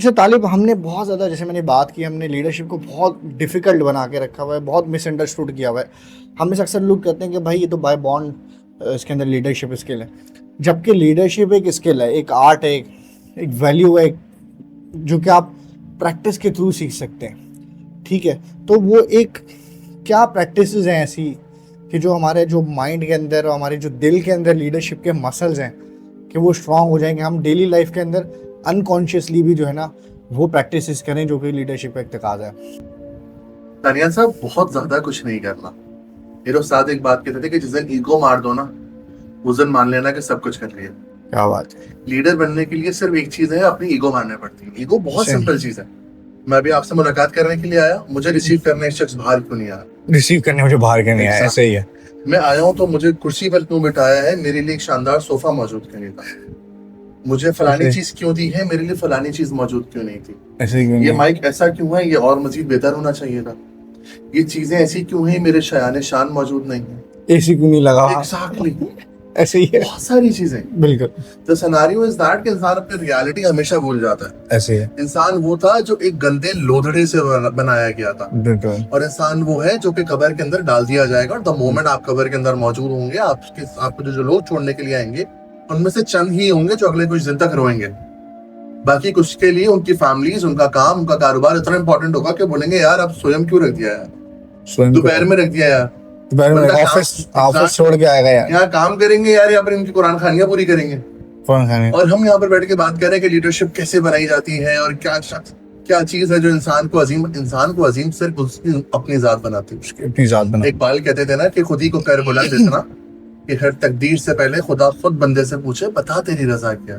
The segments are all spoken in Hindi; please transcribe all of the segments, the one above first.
जैसे तालिब हमने बहुत ज़्यादा, जैसे मैंने बात की, हमने लीडरशिप को बहुत डिफ़िकल्ट बना के रखा हुआ है, बहुत मिसअंडरस्टूड किया हुआ है। हम में से अक्सर लोग कहते हैं कि भाई ये तो बाय बॉन्ड इसके अंदर लीडरशिप स्किल है, जबकि लीडरशिप एक स्किल है, एक आर्ट है, एक वैल्यू है, जो कि आप प्रैक्टिस के थ्रू सीख सकते हैं। ठीक है, तो वो एक क्या प्रैक्टिसेस हैं ऐसी कि जो हमारे जो माइंड के अंदर और हमारे जो दिल के अंदर लीडरशिप के मसल्स हैं कि वो स्ट्रांग हो जाएंगे, हम डेली लाइफ के अंदर अनकॉन्शियसली भी जो है ना वो प्रैक्टिसेस करें जो कि लीडरशिप का एक तकाजा है। तानिया साहब, बहुत ज्यादा कुछ नहीं करना। मेरे उस्ताद एक बात कहते थे कि जिस दिन ईगो मार दो ना, उस दिन मान लेना कि सब कुछ कर लिया। क्या बात है। लीडर बनने के लिए सिर्फ एक चीज है, अपनी ईगो मारनी पड़ती है। ईगो बहुत सही। सिंपल चीज है। मैं अभी आपसे मुलाकात करने के लिए आया, मुझे रिसीव करने एक शख्स बाहर क्यों नहीं आया? रिसीव करने मुझे बाहर के नहीं आया, ऐसे ही है। मैं आया हूँ तो मुझे कुर्सी पर क्यों बिठाया है? मेरे लिए एक शानदार सोफा मौजूद क्यों नहीं था? मुझे फलानी ऐसे। चीज क्यों दी है? मेरे लिए फलानी चीज मौजूद क्यों नहीं थी? ऐसे ही क्यों ये नहीं? माइक ऐसा क्यों है? ये और मजीद बेहतर होना चाहिए था। ये चीजें ऐसी क्यों हैं? मेरे शयान शान मौजूद नहीं है। एसी क्यों नहीं लगा? एग्जैक्टली। ऐसे ही है। बहुत सारी चीजें। बिल्कुल द सिनेरियो इज दैट कि इंसान अपनी रियलिटी हमेशा भूल जाता है। ऐसे है। इंसान वो था जो एक गंदे लोथड़े से बनाया गया था, बिल्कुल और इंसान वो है जो कि कब्र के अंदर डाल दिया जाएगा। और द मोमेंट आप कब्र के अंदर मौजूद होंगे, आपको जो लोग छोड़ने के लिए आएंगे, उनमें से चंद ही होंगे जो अगले कुछ दिन तक रोएंगे। बाकी कुछ के लिए उनकी फैमिलीज, उनका काम, उनका कारोबार इतना इंपॉर्टेंट होगा कि बोलेंगे यार अब स्वयं क्यों रख दिया यार, स्वयं दोपहर में रख दिया यार, दोपहर में बंदा ऑफिस छोड़ के आएगा यार, यहाँ काम करेंगे यार, यहाँ पर इनकी कुरान खानियां पूरी करेंगे। फौरन खाने। और हम यहाँ पर बैठ के बात कर रहे हैं कि लीडरशिप कैसे बनाई जाती है और क्या चीज है जो इंसान को अजीम सिर्फ उसकी अपनी जात बनाती है। अपनी जात बना। इकबाल कहते थे ना कि खुद ही को कर बुलंद इतना कि हर तकदीर से पहले खुदा खुद बंदे से पूछे बता तेरी रजा क्या।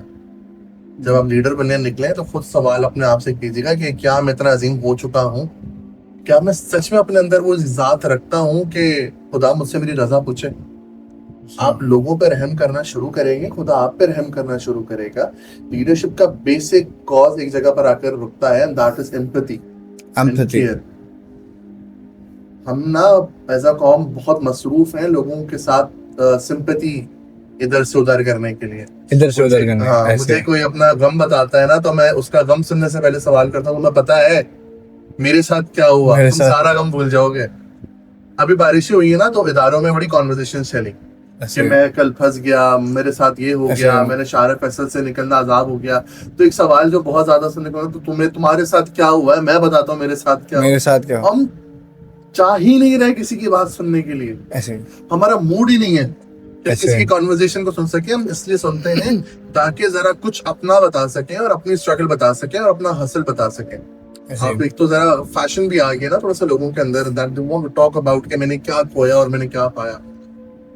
जब आप लीडर बनने निकले तो खुद सवाल अपने आप से कीजिएगा कि क्या मैं इतना अजीम हो चुका हूँ? क्या मैं सच में अपने अंदर वो जात रखता हूँ कि खुदा मुझसे मेरी रजा पूछे? आप लोगों पर रहम करना शुरू करेंगे, खुदा आप पर रहम करना शुरू करेगा। लीडरशिप का बेसिक कॉज एक जगह पर आकर रुकता है, दैट इज एम्पैथी। हम ना एज अ कौम बहुत मसरूफ हैं लोगों के साथ सिंपैथी इधर से उधर करने के लिए, इधर से उधर करने। हाँ, मुझे कोई अपना गम बताता है ना तो मैं उसका गम सुनने से पहले सवाल करता हूँ, मैं पता है मेरे साथ क्या हुआ? तुम सारा गम भूल जाओगे। अभी बारिशें हुई है ना तो इदारों में बड़ी कॉन्वर्सेशन चली कि मैं कल फंस गया, मेरे साथ ये हो गया, मैंने शार फैसल से निकलना आजाद हो गया। तो एक सवाल जो बहुत ज्यादा सुनने को, तो तुम्हारे साथ क्या हुआ है? मैं बताता हूँ मेरे साथ क्या। हम चाह ही नहीं रहे किसी की बात सुनने के लिए, ऐसे हमारा मूड ही नहीं है किसी की कॉन्वर्सेशन को सुन सके। हम इसलिए सुनते हैं ताकि जरा कुछ अपना बता सकें और अपनी स्ट्रगल बता सकें और अपना हसल बता सकें। आप एक तो जरा फैशन भी आ गया ना थोड़ा सा लोगों के अंदर, that they want to talk about कि मैंने क्या खोया और मैंने क्या पाया।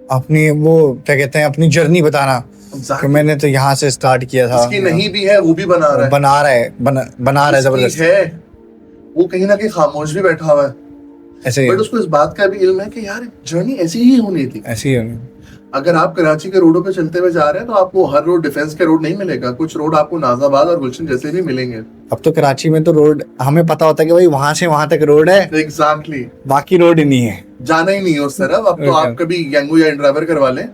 अपनी वो क्या कहते हैं, अपनी जर्नी बताना कि मैंने तो यहाँ से स्टार्ट किया था। इसकी नहीं भी है वो भी बना रहा है जबरदस्त है। वो कहीं ना कहीं खामोश भी बैठा हुआ है ऐसे, बट उसको इस बात का भी इल्म है कि यार जर्नी ऐसी ही होनी थी, ऐसी ही होनी। अगर आप कराची के रोडों पे चलते हुए जा रहे हैं तो आपको हर रोड डिफेंस के रोड नहीं मिलेगा, कुछ रोड आपको नाजाबाद और गुलशन जैसे भी मिलेंगे। अब तो कराची में तो रोड हमें पता होता है कि भाई वहां से वहां तक रोड है, एग्जैक्टली, बाकी रोड ही नहीं है, जाना ही नहीं है उस तरफ। अब तो आप कभी गैंगो या ड्राइवर करवा लें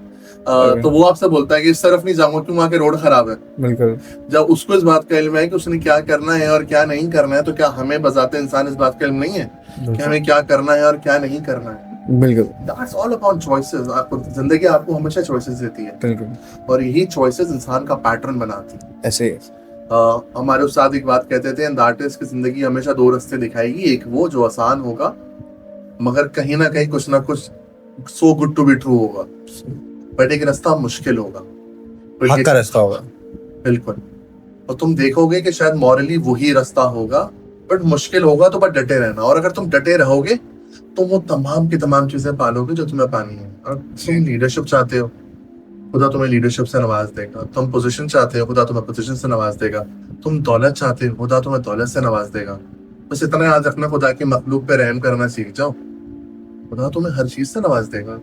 तो वो आपसे बोलता है कि इस तरफ नहीं जाऊंगा क्यों, वहां के रोड खराब है। बिल्कुल। जब उसको इस बात का इल्म है कि उसने क्या करना है और क्या नहीं करना है, तो क्या हमें बजाते इंसान इस बात का इल्म नहीं है कि हमें क्या करना है और क्या नहीं करना है? बिल्कुल। That's all about choices। आपको जिंदगी आपको हमेशा choices देती है। बिल्कुल। और यही choices इंसान का पैटर्न बनाती है। ऐसे हमारे उस्ताद एक बात कहते थे, that is कि जिंदगी हमेशा दो रास्ते दिखाएगी, एक वो जो आसान होगा मगर कहीं ना कहीं कुछ ना कुछ so good to be true होगा, बट एक रास्ता मुश्किल होगा, हक का रास्ता होगा। बिल्कुल। और तुम देखोगे कि शायद मॉरली वही रास्ता होगा बट मुश्किल होगा, तो बट डटे रहना। और अगर तुम डटे रहोगे तो वो तमाम की तमाम चीजें पालोगे जो तुम्हें पानी है। और तुम लीडरशिप चाहते हो, खुदा तुम्हें लीडरशिप से नवाज देगा। तुम पोजीशन चाहते हो, खुदा तुम्हें पोजीशन से नवाज देगा। तुम दौलत चाहते हो, खुदा तुम्हें दौलत से नवाज देगा। बस इतना याद रखना, खुदा की मखलूक पे रहम करना सीख जाओ, खुदा तुम्हें हर चीज से नवाज देगा।